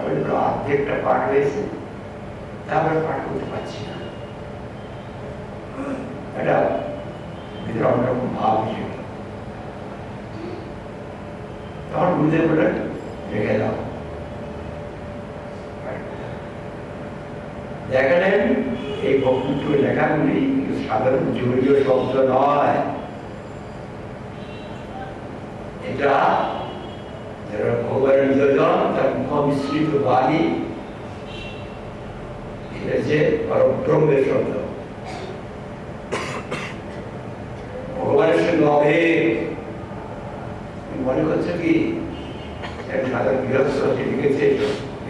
পর্যন্ত অর্ধেকটা পাঠ হয়েছে, তারপরে পাঠ করতে পারছি না। এটা ভিতরে অন্যরকম ভাব হিসেবে তখন বুঝতে বলে রেখে দাও। দেখালেন এই বক্তৃত্ব লেখাগুলি সাধারণ জড়ীয় শব্দ নয়, এটা যারা ভগবানের নিবেদন তার মুখমিশ্রিত বাণী, এটা যে পরব্রহ্মের শব্দ, ভগবানের সঙ্গে অভেদ। মনে করছো কি সাধারণ গৃহস্থ লিখেছে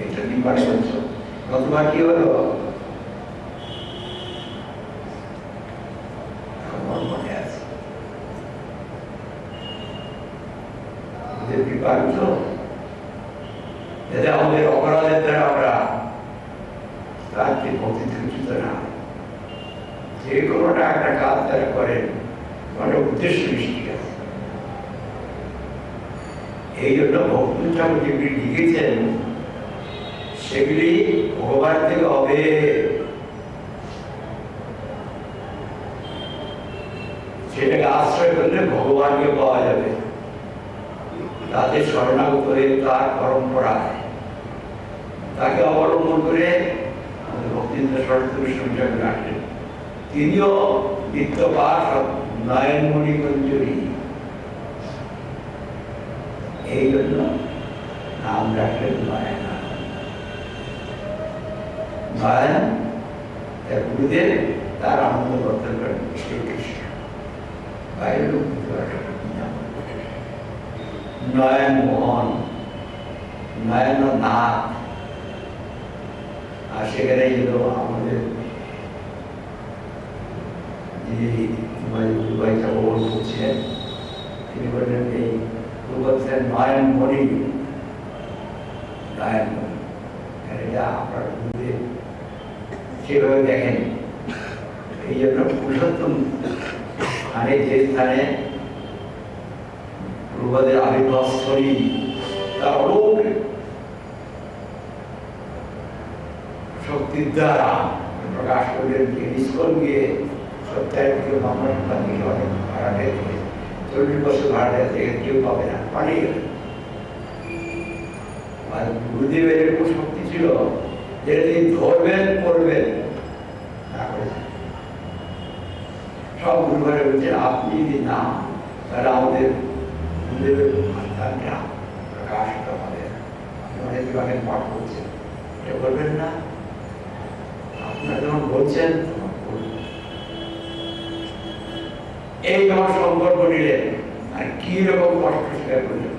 এটা নির্মাণ করছো, নতুবা কি হলো? মনে আছে বিপারিত যাতে আমাদের অপরাধের দ্বারা আমরা তাকে প্রতিষ্ঠিত না, যে কোনোটা একটা কাজ তারা করেন একটা উদ্দেশ্য সৃষ্টি আছে। এই জন্য ভক্তি ঠাকুর যেগুলি লিখেছেন সেগুলি ভগবান থেকে হবে। সেটাকে আশ্রয় করলে ভগবানকে পাওয়া যাবে, তাদের শরণাগত হয়ে তার পরম্পরায় তাকে অবলম্বন করে আমাদের ভক্তিন্দ্র সরস্বতী সংযোগ রাখলেন। তিনিও নিত্যপাঠ নয়নমণি মঞ্জুরি, এই জন্য নাম রাখলেন নয়ন। নয়ন তার গুরুদেব, তার আনন্দ বর্তন করেন শ্রীকৃষ্ণ। বাইরের লোক নয়ন মোহন, নয়ন নাথ। আর সেখানে এলো আমাদের দুবাই ঠাকুর বলছিলেন, তিনি বললেন এই বলছেন নয়ন মণি, নয়ন মণি। এটা আপনার গুরুদেব সেভাবে দেখেন। এই জন্য পুরুষোত্তম স্থানে, যে স্থানে প্রভুদের আবির্ভাবস্থলী তার অলৌকিক শক্তির দ্বারা প্রকাশ করলেন। ইস্কন গিয়ে সপ্তাহে কেউ আমার অনেক ভাড়া দিয়েছে, 40 বছর ভাড়া দিয়েছে, কেউ পাবে না, পালিয়ে গেল। আর গুরুদেবের এরকম শক্তি ছিল যেটা তিনি ধরবেন করবেন না করেছেন। সব গুরুভারে বলছেন আপনি যদি না, তাহলে আমাদের গুরুদেবের আস্থানটা প্রকাশিত হবে। আপনি অনেক বিভাগে পাঠ করছেন, এটা করবেন না, আপনারা যখন বলছেন এই যখন সম্পর্ক নিলেন আর কি রকম কষ্ট স্বীকার করলেন।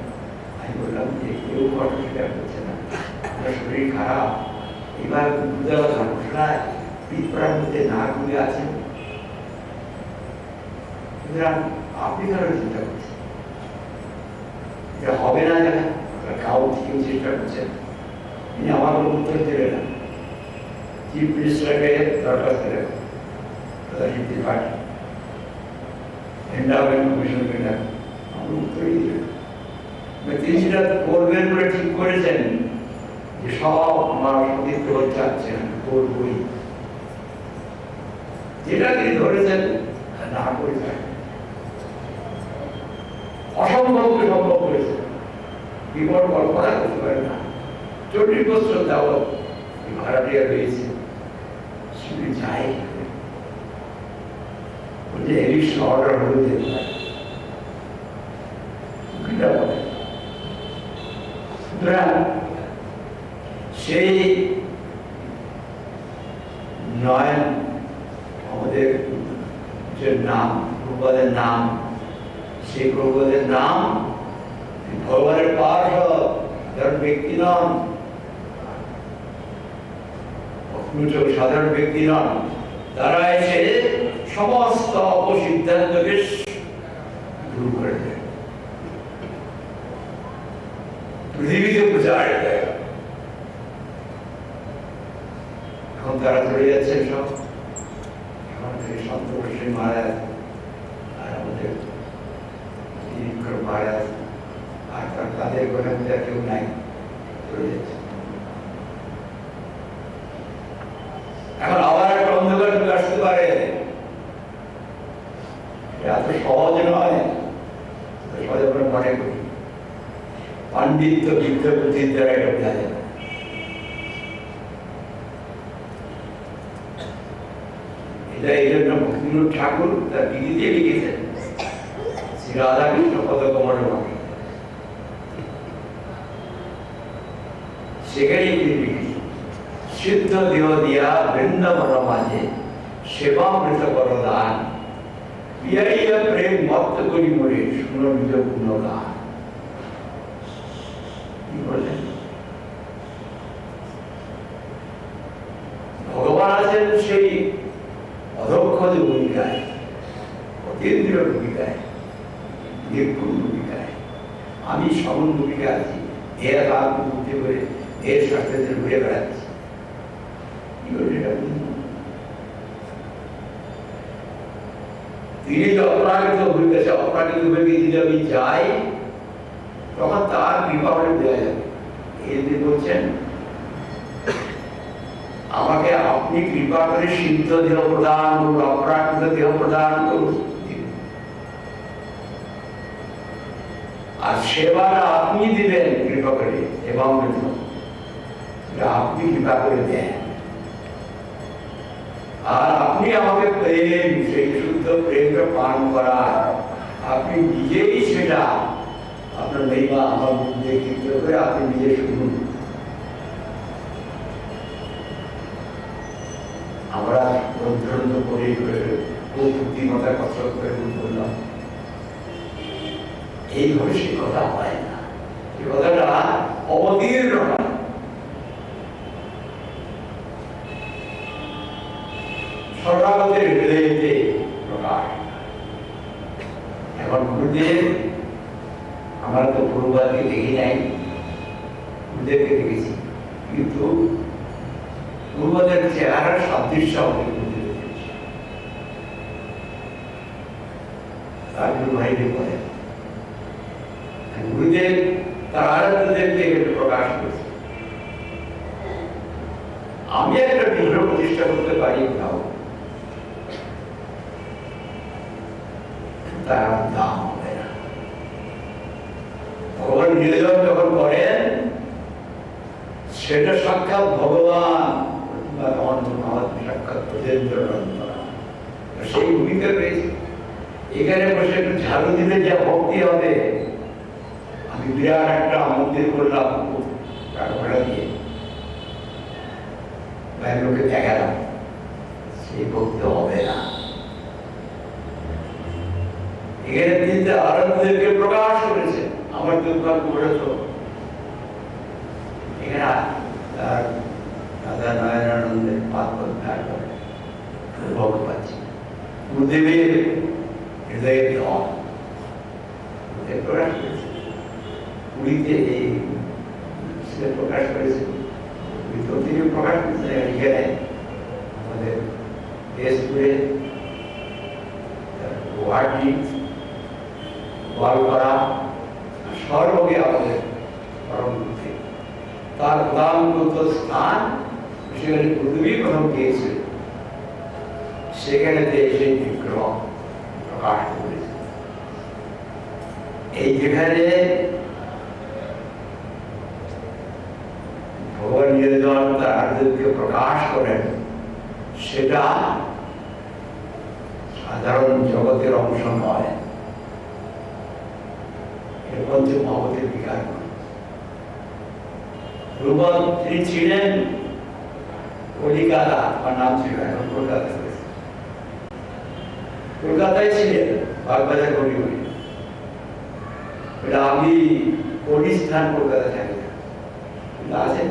আমি বললাম যে কেউ কষ্ট স্বীকার করছে না, আপনার শরীর খারাপ, এবার ঘোষণায় পিঠপড়ার মধ্যে না ঘুরে আছেন, সুতরাং আপনি কারো চিন্তা করছেন এটা হবে না, জানা কাউ কেউ চেষ্টা করছেন। তিনি আমার কোনো উত্তর দিলেন না। চিফ মিনিস্টারকে দরকার করে প্রধানমন্ত্রী পার্টি এন্ডাওমেন্ট কমিশনকে ডাক, আমার উত্তরই দিলেন। তিনি সেটা করবেন বলে ঠিক করেছেন যে সব আমার সতীর্থ চাচ্ছে করবই, যেটা তিনি ধরেছেন না করে থাকে, অসম্ভবকে সম্ভব করেছে। বিপদ কল্পনা করতে পারে না। 40 বছর যাবৎ ভাড়াটিয়া রয়েছে, শুধু যায় বলে এভিকশন অর্ডার হলে যেতে পারে। সুতরাং সেই নয়ন আমাদের যে নাম, প্রভুপাদের নাম, সেই প্রভুপাদের নাম ভগবানের পার্শ্বদ, সাধারণ ব্যক্তি নন, সাধারণ ব্যক্তি নন। তারা এসে সমস্ত অপসিদ্ধান্তকে দূর করে দেয়, পৃথিবীতে প্রচার দেয়। এখন তারা চলে যাচ্ছেন সব, সন্তোষী মহারাজ আর আমাদের মহারাজ, আর তাদের ঘরের মধ্যে কেউ নাই, চলে যাচ্ছে। পারে, এত সহজ নয়। সহজ আমরা মনে করি, পাণ্ডিত্য বিদ্য বুদ্ধির দ্বারা এটা বোঝা যাবে। এটা এই জন্য ভক্তিবিনোদ ঠাকুর তার বিধিতে লিখেছেন শ্রী রাধাকৃষ্ণ পদকমল ভাবে, সেখানেই তিনি লিখেছেন সিদ্ধ দেহ দিয়া বৃন্দাবন মাঝে সেবামৃত করদান, পিয়াইয়া প্রেম মত্ত করি মরে শুনো নিজ গুণগান। কি বললেন? ভগবান আছেন সেই অদক্ষজ ভূমিকায়, অতীন্দ্রিয় ভূমিকায়, নির্গুণ ভূমিকায়। আমি সমন ভূমিকা আছি, এর লাভ বুদ্ধি করে এর সাথে ঘুরে বেড়াচ্ছি। কি বলছে এটা? তিনি যে অপরাগিত হয়ে গেছে, অপরাগিত হয়ে গিয়ে যদি আমি যাই, তখন তার কৃপা হলে দেওয়া যাবে। এই যে বলছেন আমাকে আপনি কৃপা করে সিদ্ধ দেহ প্রদান করুন, অপরাগিত দেহ প্রদান করুন, আর সেবাটা আপনি দিবেন কৃপা করে, এবং আপনি কৃপা করে দেন। আর আপনি আমাকে প্রেম, সেই শুদ্ধ প্রেমকে পান করার, আপনি নিজেই সেটা আপনার মহিমা আমার মধ্যে কীর্তন করে আপনি নিজে শুনুন। আমরা গ্রন্থ করে বুদ্ধিমতা কসরত করে বললাম, এইভাবে সে কথা হয় না, সে কথাটা অবতীর্ণ হয়। শরণাগতের হৃদয়েতে প্রকাশ। এখন গুরুদেব, আমরা তো গুরুবাদকে দেখি নাই, গুরুদেবকে দেখেছি, কিন্তু গুরুবাদের চেহারার সাদৃশ্য আমাদের গুরুদেব দেখেছি। তার গুরু ভাইকে বলে গুরুদেব তার আরাধ্যদেবকে এখানে প্রকাশ করেছে। আমি একটা বিগ্রহ প্রতিষ্ঠা করতে পারি, তাও তার দাম হবে না। ভগবান নিবেদন যখন করেন, সেটা সাক্ষাৎ ভগবান, সাক্ষাৎ সেই ভূমিকা পেয়েছে। এখানে বসে একটু ঝাড়ু দিলে যা ভক্তি হবে, আমি বিরাট একটা মন্দির করলাম টাকা ভাড়া দিয়ে, লোকে দেখালাম, সেই ভক্তি হবে না। এখানে তিনি আরাধ্যদেবকে প্রকাশ করেছে। আমার দুর্ভাগ্য বলে তো এখানে রাধা নারায়ণানন্দের পাদ প্রত্যাগ করে ভোগ পাচ্ছি। গুরুদেবের হৃদয়ের ধন প্রকাশ করেছে, পুরীতে এই প্রকাশ করেছে, তিনি প্রকাশ করেছেন এখানে আমাদের দেশপুরে, গুয়াহাটি, গোয়ালপাড়া, সর্বগে আমাদের পরমপুরে তার প্রধানগত স্থান, সেখানে পৃথিবী প্রথম গিয়েছিল, সেখানে সেই বিগ্রহ প্রকাশ করেছে। এই যেখানে ভগবান নিবেদন তার আরাধ্যকে প্রকাশ করেন, সেটা সাধারণ জগতের অংশ নয়, এটা পঞ্চমহাভূতের বিকার। তিনি ছিলেন কলিকাতা, আমার নাম ছিল, এখন কলকাতা, কলকাতায় ছিলেন, বাগবাজার গড়ি। এটা আমি কলিস্থান কলকাতা থাকি না, আছেন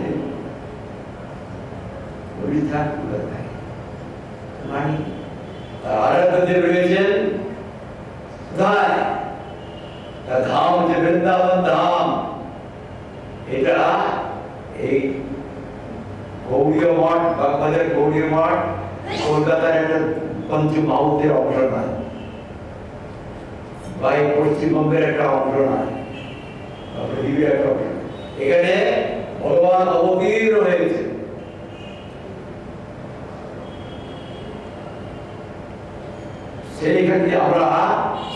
কলিস্থান কলকাতা থাকি মানে আরাধ্যদেব রয়েছেন কোথায়? তার ধাম হচ্ছে বৃন্দাবন ধাম। এটা এই গৌড়ীয় মঠ, বাগবাজার গৌড়ীয় মঠ কলকাতার একটা পঞ্চমহাভূতের অংশ নয়, বা এই পশ্চিমবঙ্গের একটা অংশ নয়, পৃথিবীর একটা অংশ। এখানে ভগবান অবতীর্ণ হয়েছে। যদি আমরা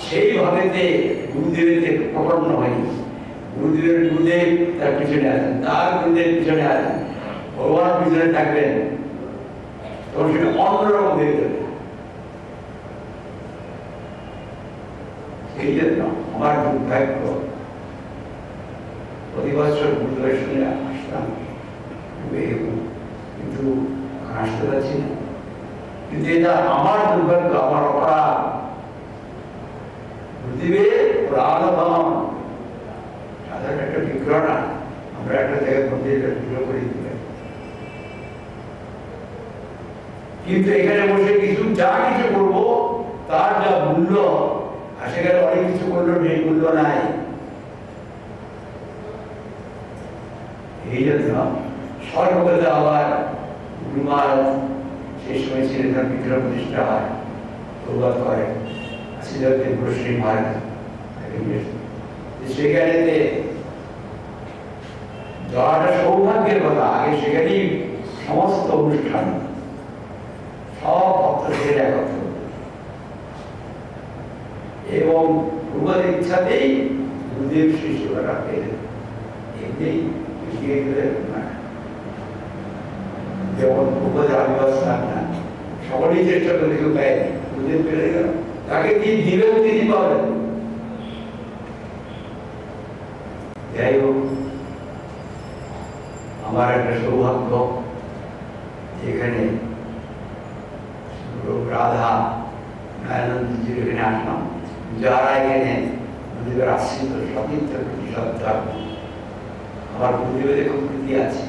সেইভাবে গুরুদেবের প্রপন্ন হই, গুরুদেব তার পিছনে আছেন, তার গুরুদেব পিছনে আছেন, ভগবান পিছনে থাকবেন, তখন সেটা অন্যরকম হয়ে যাবে। সেই জন্য আমার দুর্ভাগ্য, প্রতি বছর গুরুদেবের সঙ্গে আসতাম, কিন্তু আসতে পারছি না। কিন্তু এটা আমার দুর্ভাগ্য, আমার অপরাধ। গুরুদেবের প্রাণধন সাধারণ একটা বিগ্রহ না, আমরা একটা জায়গায় মন্দিরে বিগ্রহ করে দিতে পারি, কিন্তু এখানে বসে কিছু যা কিছু করবো তার যা মূল্য, আর সেখানে অনেক কিছু করলেও সেই মূল্য নাই। এই জন্য সর্বদা আবার গুরুমাল সেই সময় ছিলেন, তার বিগ্রহ প্রতিষ্ঠা হয়, প্রবাদ করে শ্রী মহারাজ। সেখানে যাওয়াটা সৌভাগ্যের কথা। আগে সেখানেই সমস্ত অনুষ্ঠান, সব ভক্ত সেখানে একত্র, এবং প্রবাদের ইচ্ছাতেই গুরুদেব সেই সেবাটা পেলেন। এমনি যেমন প্রবাদের আদিবাস না, সকলেই চেষ্টা করে কেউ পায়নি, গুরুদেব পেলে গেল, তাকে কি দিবেন তিনি পাবেন। যাই হোক, আমার একটা সৌভাগ্য, যেখানে রাধা নারায়ণজির এখানে আসলাম, যারা এখানে গুরুদেবের আশ্রিত সতীর্থ প্রতি শ্রদ্ধা। আমার গুরুদেবের খুব প্রীতি আছে,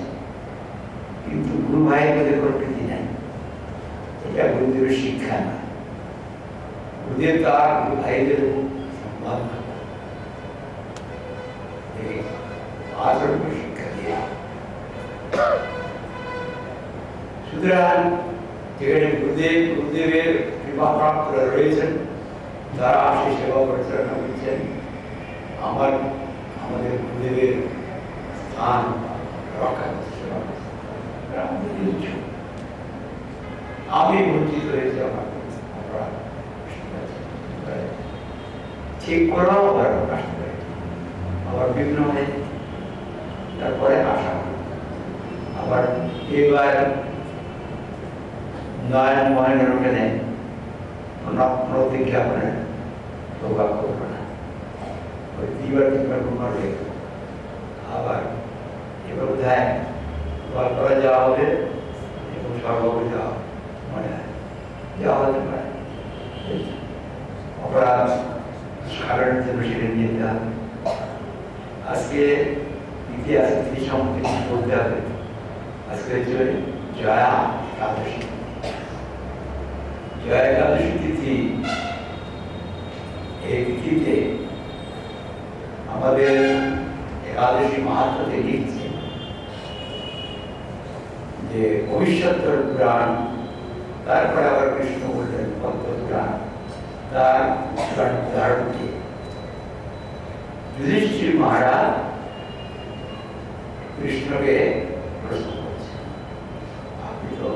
কিন্তু গুরু ভাইয়ের মধ্যে কোনো প্রীতি নাই। এটা গুরুদেবের শিক্ষা না। গুরুদেব তার গুরু ভাইদের সম্মান আচরণ শিক্ষা দিয়ে। সুতরাং যেখানে গুরুদেবের কৃপাপ্রাপ্তরা রয়েছেন, যারা সেই সেবা পরিচালনা করছেন, আমাদের গুরুদেবের স্থান রক্ষা করতে সেবা করছে। আমি বঞ্চিত হয়েছি, আমার ঠিক করাও আসতে পারি, আবার বিঘ্ন হয়, তারপরে আসা। আবার এবার নয়ন ময়নের ওখানে প্রতিজ্ঞাপনে সৌভাগ্য করবো না, ওই তিনবার ঘুমাবে। আবার এবার বোধহয় করা যাওয়া হবে এবং সর্বভূমি যাওয়া মনে হয় যাওয়া হতে পারে। অপরাধ সারানোর জন্য সেটা নিয়ে যেতে হবে। আজকে ইতিহাসে তিনি সম্পর্কে কিছু বলতে হবে। আজকে জয়া একাদশী, জয়া একাদশী তিথি। এই তিথিতে আমাদের একাদশী মাহাত্ম্যতে লিখছে যে ভবিষ্যৎ পুরাণ, তারপরে আবার কৃষ্ণ বললেন পদ্ম পুরাণ, তার উদাহরণ দিয়ে যুধিষ্ঠির মহারাজ কৃষ্ণকে প্রশ্ন করছে, আপনি তো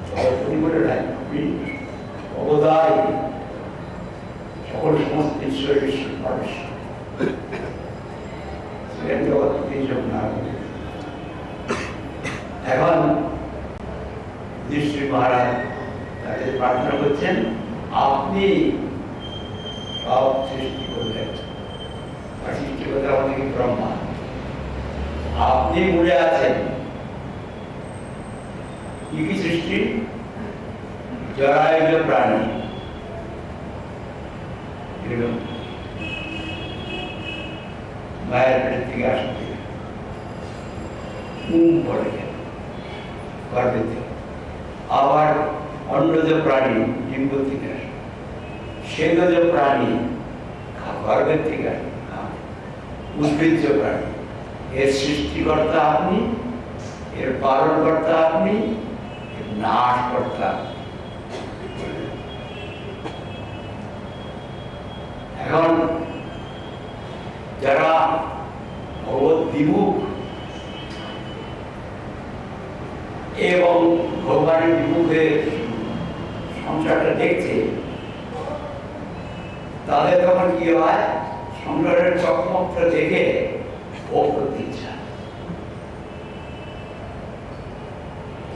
জগৎপতি বলে নাই, আপনি অবদায় সকল সমস্ত ঈশ্বরের মানুষ, জগৎপতি হিসেবে না। এখন যুধিষ্ঠির মহারাজ তাকে প্রার্থনা করছেন, আপনি সব সৃষ্টি করলেন, সৃষ্টি করতে আমাদেরকে ব্রহ্মা, আপনি মূলে আছেন। কি কি সৃষ্টি? জরায়ুজ প্রাণী, মায়ের পেট থেকে আসতে পড়ে গর্ভে, আবার অন্নজ প্রাণী ডিম্ব থেকে আসে, সেদজ প্রাণী গর্ভের থেকে আসে, উদ্ভিজ্জ প্রাণী। এর সৃষ্টিকর্তা আপনি, এর পালনকর্তা আপনি, এর নাশকর্তা। এখন যারা ভগবত বিমুখ এবং ভগবানের বিমুখে সংসারটা দেখছে, তাদের তখন কি হয়, সংসারের চকমকটা দেখে ও করতে ইচ্ছা,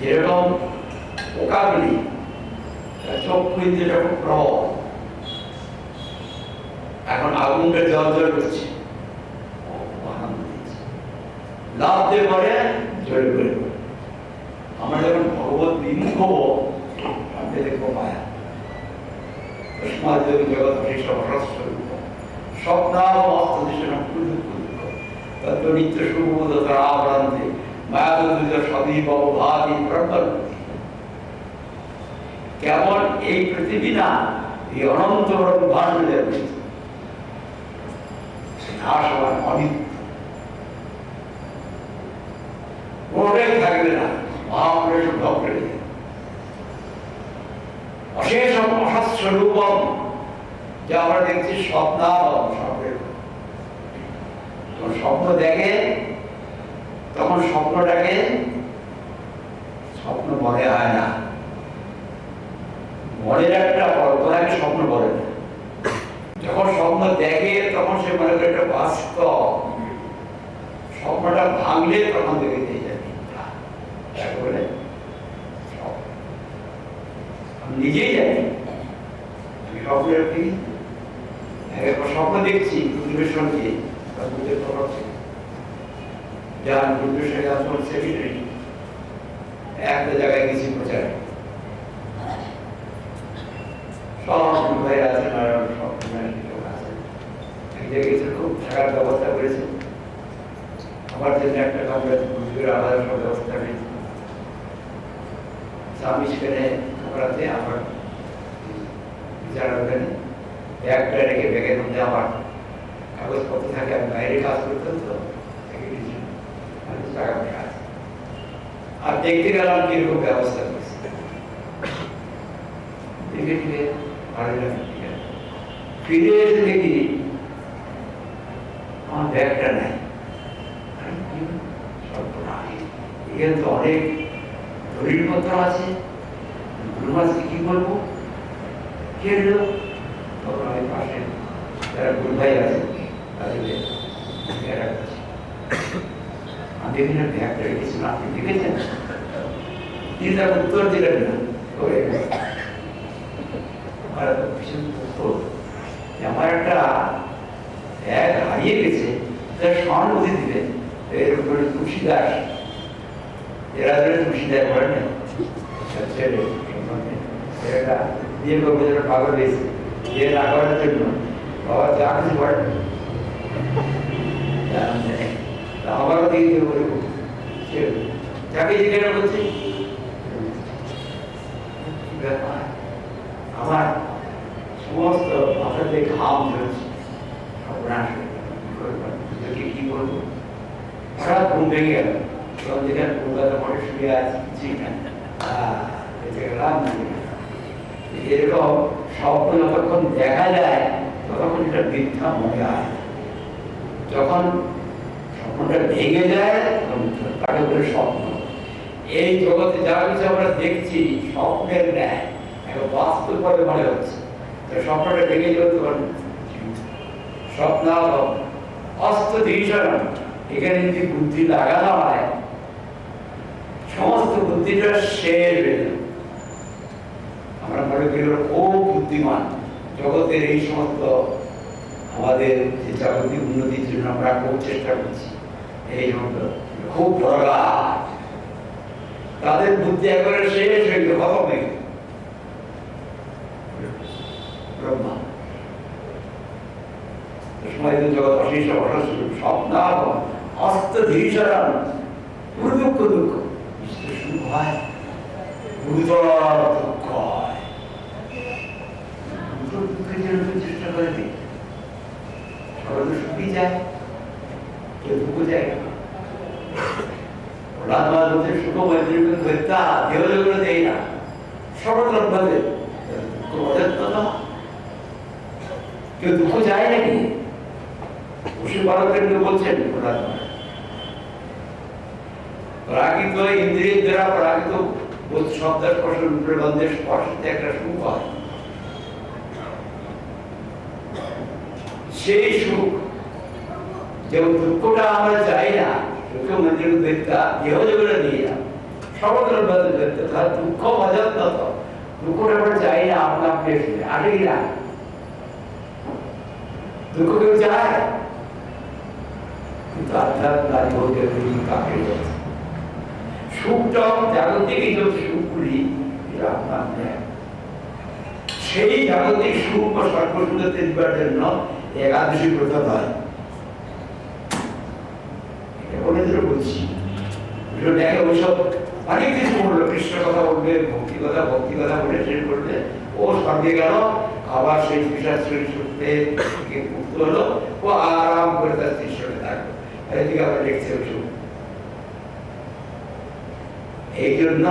যেরকম পোকাগুলি চক্ষু ইন্দ্রিয় যখন প্রবল, এখন আগুনটা জল জল করছে, লাভ দিয়ে পরে জলে করে। আমরা যখন ভগবত বিমুখ হবো, সামনে দেখবো মায়া সমাজ জগৎ স্বপ্নাবস্থিত নিত্য সুবোধ তারাভ্রান্তে মায়াদুরিত সদীপ অবভাবী প্রবল। কেমন এই পৃথিবী না, এই অনন্ত ব্রহ্মাণ্ডের নাশবান অনিত্য, কোনটাই থাকবে না, মহাপুরেশ ঢপড়ে অশেষ অসৎস্বরূপম, যা আমরা দেখছি স্বপ্নাবম। যখন স্বপ্ন দেখে তখন স্বপ্নটাকে স্বপ্ন মনে হয় না, মনের একটা কল্পনাকে স্বপ্ন বলে না। যখন স্বপ্ন দেখে তখন সে মনে করে একটা বাস্তব, স্বপ্নটা ভাঙলে তখন দেখে দিয়ে যাবে বলে নিজেই জানি আমি স্বপ্নের কি স্বপ্ন দেখছি পরিবেশনকে বুদ্ধের প্রভাব থেকে, যার পরিবেশনে আসল সেক্রেটারি একটা জায়গায় গেছি প্রচারে, সব ভাই আছেন আর সব আছেন, এক জায়গায় গেছে, খুব থাকার ব্যবস্থা করেছে, আমার জন্য একটা কামড়ে বুঝবের আলাদা সব ব্যবস্থা করেছে, স্বামী সেখানে কামড়াতে আমার বিচার ওখানে ব্যাগটা রেখে ব্যাগের মধ্যে আমার কাগজপত্র থাকে, আমি বাইরে কাজ করতাম তো টাকা পয়সা আছে, আর দেখতে গেলাম কিরকম ব্যবস্থা করছে, দেখে ফিরে ভালো লাগে, ফিরে এসে দেখি আমার ব্যাগটা নেই, এখানে তো অনেক দলিলপত্র আছে, গুরুমাসকে কি বলবো, কে এলো? তখন আমি পাশে যারা গুরু ভাই আছে তাদের আমি এখানে ব্যাগটা রেখেছিলাম, আপনি দেখেছেন? তিনি তার উত্তর দিলেন না, ভীষণ দুঃখ, আমার একটা ব্যাগ হারিয়ে গেছে, তার সহানুভূতি দিলেন। এর উপরে তুলসীদাস, এরা ধরে তুলসীদাস করেন না, ছেলে বিয়ে করবে, যেটা পাগল হয়েছে, বিয়ে না করার জন্য বাবা যা কিছু করেন আমারও দিয়ে দিয়ে বলব, যাকে জিজ্ঞাসা করছি আমার সমস্ত মাথাতে ঘাম ধরেছে, কি বলবো, হঠাৎ ঘুম ভেঙে গেল, তখন যেখানে কলকাতা পরে শুয়ে আছে এরকম স্বপ্ন যতক্ষণ দেখা যায় ততক্ষণ এটা মিথ্যা মনে হয়, যখন স্বপ্নটা ভেঙে যায় তখন তাকে বলে স্বপ্ন। এই জগতে যা কিছু আমরা দেখছি স্বপ্নের ন্যায়, এখন বাস্তব ভাবে মনে হচ্ছে, স্বপ্নটা ভেঙে যাবে তখন স্বপ্ন অস্ত দৃশ্যণ। এখানে যদি বুদ্ধি লাগানো হয় সমস্ত বুদ্ধিটা শেষ হয়ে যাবে। আমরা মনে করি খুব বুদ্ধিমান, জগতের এই সমস্ত আমাদের যে জাগতিক উন্নতির জন্য আমরা খুব চেষ্টা করছি, এই সমস্ত খুব বড় তাদের বুদ্ধি একবারে শেষ হয়ে গেল, খতম হয়ে গেল। ব্রহ্মা সময় জগৎ অশেষ অসস্বরূপ স্বপ্নাব অস্ত ধীরচরণ পুরো দুঃখ দুঃখ শুরু হয়, গুরুতর দুঃখ হয়, দুঃখের জন্য চেষ্টা করে দিই, সবাই তো সুখী যায়, কেউ দুঃখ যায় না। সুখময় দেহ যেগুলো দেয় না, সরল ভাবে কেউ দুঃখ যায় নাকি? পশু পালকের বলছেন প্রাকৃত ইন্দ্রিয়ের দ্বারা প্রাকৃত শব্দ স্পর্শ গন্ধের স্পর্শতে একটা সুখ হয়, সেই সুখ যেমন দুঃখটা আমরা চাই না, সুখ মন্দির দেখতা দেহ জগতে দিয়ে না সমগ্র দেখতে তার দুঃখ অযত্ন, দুঃখটা আমরা চাই না আপনার আগে না দুঃখ কেউ চায়, কিন্তু আধ্যাত্মিক বলতে কাকে সুখটা জাগতিক সুখগুলি আপনার নেয়, সেই জাগতিক সুখ ও সর্বসুখতে দিবার জন্য একাদশী ব্রত হয়। বলছি দেখে ওইসব অনেক কিছু বললো, কৃষ্ণ কথা বলবে, ভক্তি কথা বলে শেষ করবে, ও স্বর্গে গেল, আবার সেই পিশাচের সূত্রে মুক্ত হলো, ও আরাম করে তার শিষ্যকে থাকলো। এদিকে আবার দেখছে ওইসব। এই জন্য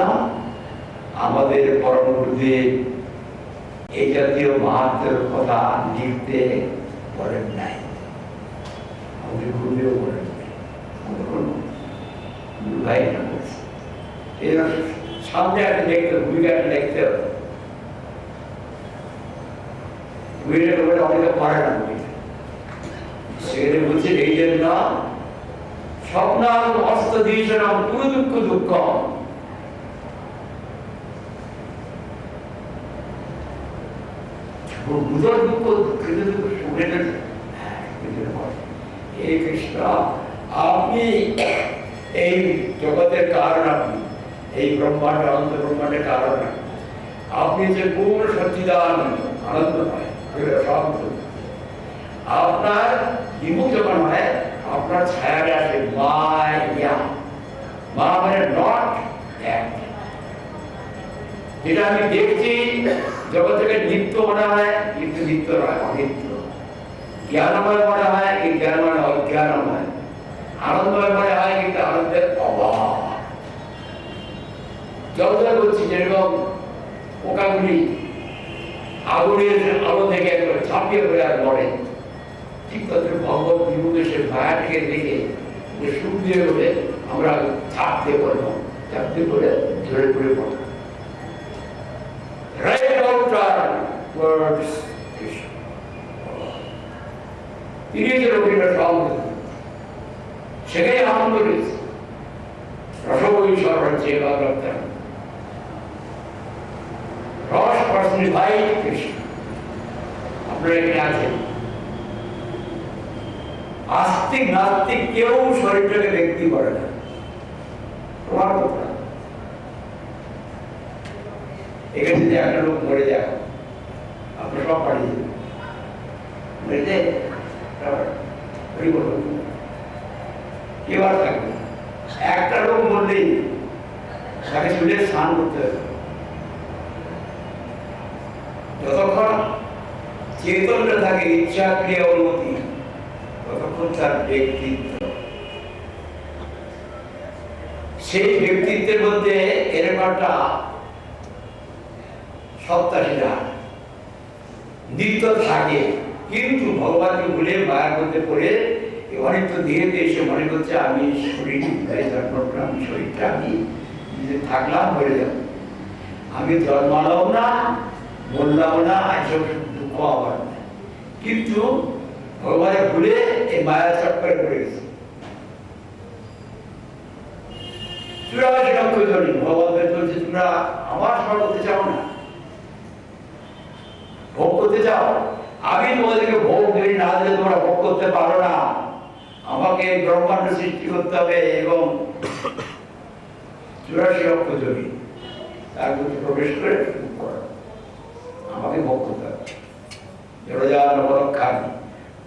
আমাদের পরম গুরুদেব এই জাতীয় মাহাত্মের কথা লিখতে বলেন নাই, আমাদের গুরুদেব বলেন ভাই সামনে একটা দেখতে ভূমিকাটা দেখতে হবে, অনেকে পারে না সেখানে বলছে এই জন্য স্বপ্নাম হস্ত দিয়েছিলাম পুরো দুঃখ দুঃখ এই কৃষ্ণ আপনি এই জগতের কারণ, আপনি এই ব্রহ্মাণ্ড অনন্ত ব্রহ্মাণ্ডের কারণ, আপনি যে পূর্ণ সচ্চিদান আনন্দময় আপনার বিমুখ যখন হয় আপনার ছায়াটা আসে মায়া, মা মানে নট এক, যেটা আমি দেখছি জগৎ থেকে নিত্য মনে হয় কিন্তু নিত্য নয়, অনিত্য, জ্ঞানময় মনে হয় কিন্তু জ্ঞান মানে অজ্ঞানময়, আনন্দময় মনে হয় কিন্তু আনন্দের অভাব। যতটা বলছি যেরকম পোকাগুলি আগুনের আলো থেকে একবার ছাপিয়ে পড়ে আর মরে, ঠিক তত ভগবত বিমুখে সে মায়াটিকে দেখে যে সুখ দিয়ে বলে আমরা ছাপতে পড়বো, ছাপতে পড়ে ঝরে পড়ে পড়বো। Write about our words, Krishna. তিনি যে রবীন্দ্র সঙ্গে সেটাই আনন্দ রয়েছে, রসবৈশ্বর হচ্ছে রস পার্সনিফাই কৃষ্ণ। আপনারা এখানে আছেন, আস্তিক নাস্তিক কেউ শরীরটাকে ব্যক্তি করে না, তোমার কথা এখানে যদি একটা লোক মরে যায় আপনার সব পাঠিয়ে দেবেন, মরে যায় এবার থাকবে একটা লোক মরলেই তাকে চুলে স্নান করতে হবে, যতক্ষণ চেতনটা থাকে ইচ্ছা ক্রিয়া অনুমতি ততক্ষণ তার ব্যক্তিত্ব, সেই ব্যক্তিত্বের মধ্যে এরকম একটা সত্তাশীরা নিত্য থাকে, কিন্তু ভগবানকে ভুলে মায়ের মধ্যে পড়ে অনেক তো ধীরে ধীরে এসে মনে করছে আমি শরীর আমি শরীরটা আমি থাকলাম মরে যাব, আমি জন্মালাম না বললাম না, এসব দুঃখ আবার না, কিন্তু ভগবানের ভুলে এই মায়া চক্করে পড়ে গেছে। ভগবান বলছে তোমরা আমার সব করতে চাও না, ভোগ করতে চাও, আমি তোমাদেরকে ভোগ দেরি না দিলে তোমরা ভোগ করতে পারো না, আমাকে ব্রহ্মাণ্ড সৃষ্টি করতে হবে এবং 84 লক্ষ জমি তার মধ্যে প্রবেশ করে আমাকে ভোগ করতে হবে। জড়জাল নবরক্ষানি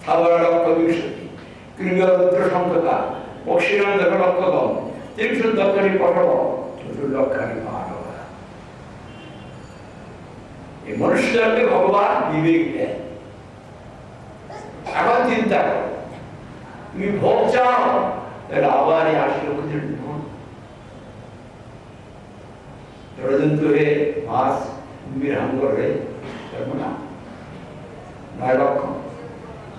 থাবর লক্ষ বিংশতি ক্রিয়ারুদ্র সংখ্যকা অক্ষিণান দেখ লক্ষ কম 300 দক্ষিণী পটব 4 লক্ষানি মানব। এই মনুষ্যকে ভগবান বিবেক দেয়। এখন চিন্তা করো, তুমি ভোগ চাও তাহলে আবার এই 80 লক্ষ জড়জন্তু হয়ে মাছ হাঙ্গর হয়ে যাবো না, 9 লক্ষ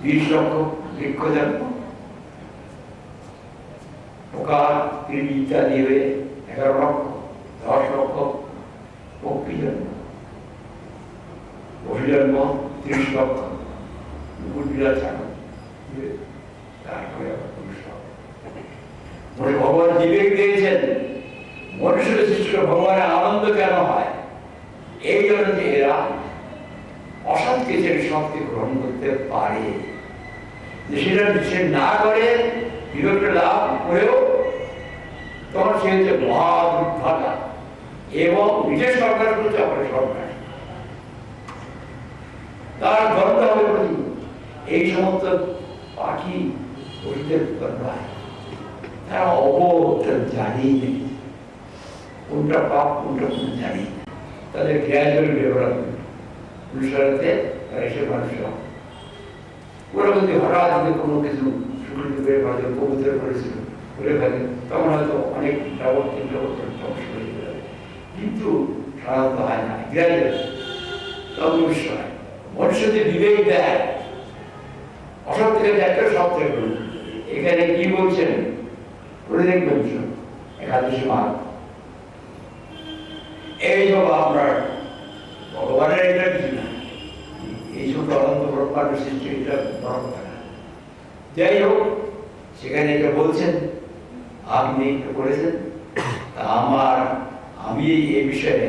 20 লক্ষ বৃক্ষ জন্ম, পোকা কৃমি ইত্যাদি হয়ে 11 লক্ষ 10 লক্ষ পক্ষী জন্ম, পশু জন্ম 30 লক্ষ, কুকুর বিড়াল ছাগল তারপরে আবার পুরুষ হবে। মনে ভগবান বিবেক দিয়েছেন, মনুষ্যের সৃষ্ট ভগবানের আনন্দ কেন হয়? এই জন্য যে এরা অসৎকে যে সৎকে গ্রহণ করতে পারে, সেটা সে না করে বিবেকটা লাভ করেও তখন সে হচ্ছে মহা দুর্ভাগা এবং নিজের সরকার করছে আমার সরকার, তার গন্ধ হবে প্রতি। এই সমস্ত পাখি পরিদের নয়, তারা অবোধ, জানি নেই কোনটা পাপ কোনটা কোন জানি, তাদের গ্র্যাজুয়াল ডেভেলপমেন্ট অনুসারে তারা এসে মানুষ ওরা যদি হঠাৎ যদি কোনো কিছু সুকৃতি বের করে পবিত্র করেছিল করে ফেলে, তখন হয়তো অনেক ডাবল চিন্তা করতে সমস্যা হয়ে যাবে, কিন্তু সাধারণত হয় না, গ্র্যাজুয়াল অবশ্য হয়। মনুষ্য যে বিবেক দেয় অসৎ থেকে দেখতে সব থেকে করুন। এখানে কি বলছেন করে দেখবেন, একাদশী মাঘ এই সব আপনার ভগবানের এটা কিছু না, এইসব অনন্ত ব্রহ্মাণ্ড সৃষ্টি এটা বড় কথা না। যাই হোক, সেখানে এটা বলছেন, আপনি এটা করেছেন, আমি এই বিষয়ে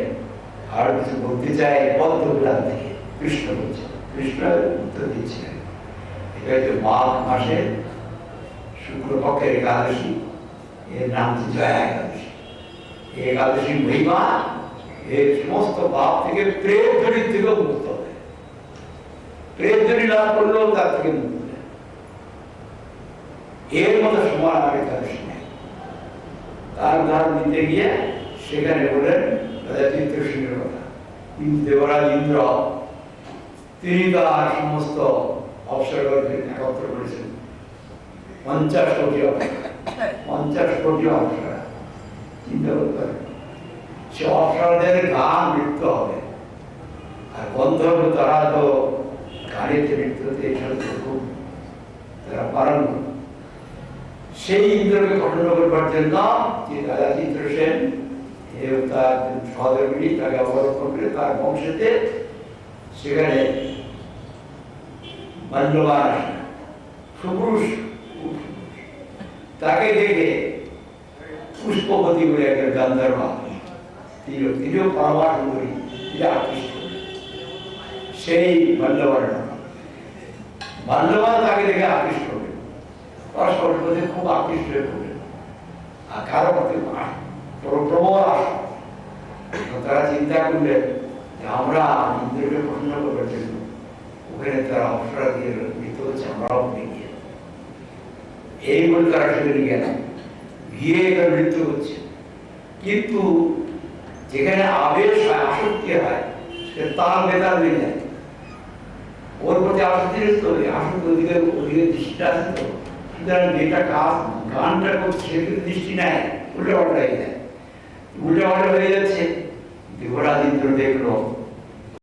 আর কিছু বলতে চাই। পদ্মপুরাণ থেকে কৃষ্ণ বলছেন, কৃষ্ণ উত্তর দিচ্ছিলেন, এটা হচ্ছে মাঘ মাসের শুক্লপক্ষের একাদশী, এর নাম হচ্ছে জয়া একাদশী। এই একাদশীর মহিমা এর সমস্ত পাপ থেকে প্রেত জড়িত থেকেও মুক্ত হবে, প্রেত জড়ি লাভ করলেও তার থেকে মুক্ত হবে। এর মতো সমান আর একাদশী নেই। তার উদাহরণ দিতে গিয়ে সেখানে বলেন রাজা চিত্রসেনের কথা। কিন্তু দেবরাজ ইন্দ্র তিনি তার সমস্ত অপ্সরগণকে একত্র করেছেন, 50 কোটি অপ্সরা, 50 কোটি অপ্সরা। চিন্তা করতে হবে, সে অপ্সরাদের গান নৃত্য হবে, আর গন্ধর্ব তারা তো গানেতে নৃত্যতে খুব তারা পারেন। সেই ইন্দ্রকে গঠন করবার জন্য যে রাজা চিত্রসেন এবং তার সহধর্মিনী তাকে অবলম্বন করে তার বংশেতে সেখানে মূল্যবান সুপুরুষ, তাকে দেখে পুষ্পবতী বলে একজন গান্ধর্বা, তিনিও পরমা সুন্দরী, আকৃষ্ট। সেই মূল্যবান তাকে দেখে আকৃষ্ট হলেন, পরস্পরের প্রতি খুব আকৃষ্ট হয়ে পড়লেন, আর কারো প্রতি প্রবল আসা। তারা চিন্তা করলেন যে আমরা ইন্দ্রকে প্রসন্ন করবার জন্য ওখানে তারা অপসরা দিয়ে মৃত হচ্ছে, আমরাও গিয়ে এই বলে তারা সেখানে গেলেন, গিয়ে এখানে নৃত্য করছে। কিন্তু যেখানে আবেশ হয়, আসক্তি হয়, সে তাল বেতাল হয়ে যায়, ওর প্রতি আসক্তি হবে, আসক্তি ওদিকে ওদিকে দৃষ্টিটা আছে তো, সুতরাং যেটা কাজ গানটা করছে সেদিকে দৃষ্টি নেয়, উল্টে পাল্টা হয়ে যায়, উল্টে পাল্টা হয়ে যাচ্ছে। দেবরাজ ইন্দ্র দেখলো